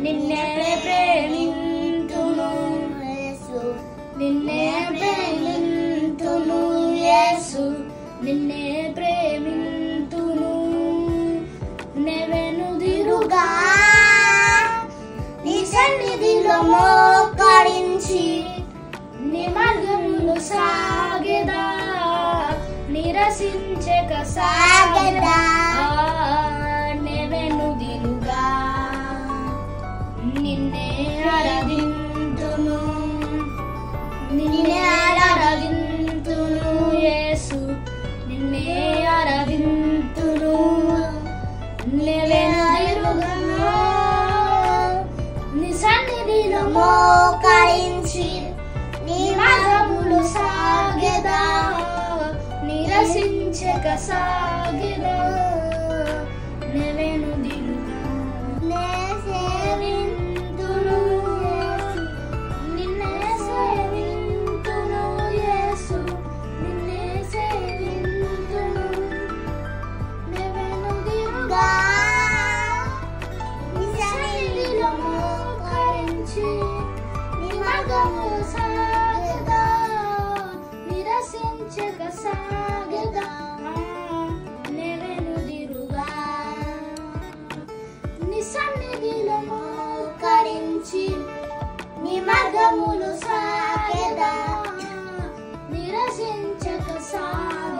నిన్నే ప్రేమింతును యేసు, నిన్నే ప్రేమింతును యేసు, నిన్నే ప్రేమింతును. నెవెనుదిరుగా నీ సన్నిధిలో మోకరించి నీ మార్గములు సాగెదా, నిరసించక సాగెదా. నెవెనుదిరుగా నిన్నే ఆరాధింతును, నిన్నే ఆరాధింతును యేసు, నిన్నే ఆరాధింతును. నెవెనుదిరుగా నీ సన్నిధిలో మోకరించి నీ మార్గములు సాగెదా, నిరసించక సాగెదా. నెవెనుదిరుగా నే సేవింతును యేసు, నిన్నే సేవింతును యేసు, నిన్నే సేవింతును. నెవెనుదిరుగా నీ సన్నిధిలో మోకరించి నీ మార్గములు సాగెదా, నిరసించక సాగెదా. నెవెనుదిరుగా నీ సన్నిధిలో మోకరించి నీ మార్గములు సాగెదా, నిరసించక సాగెదా.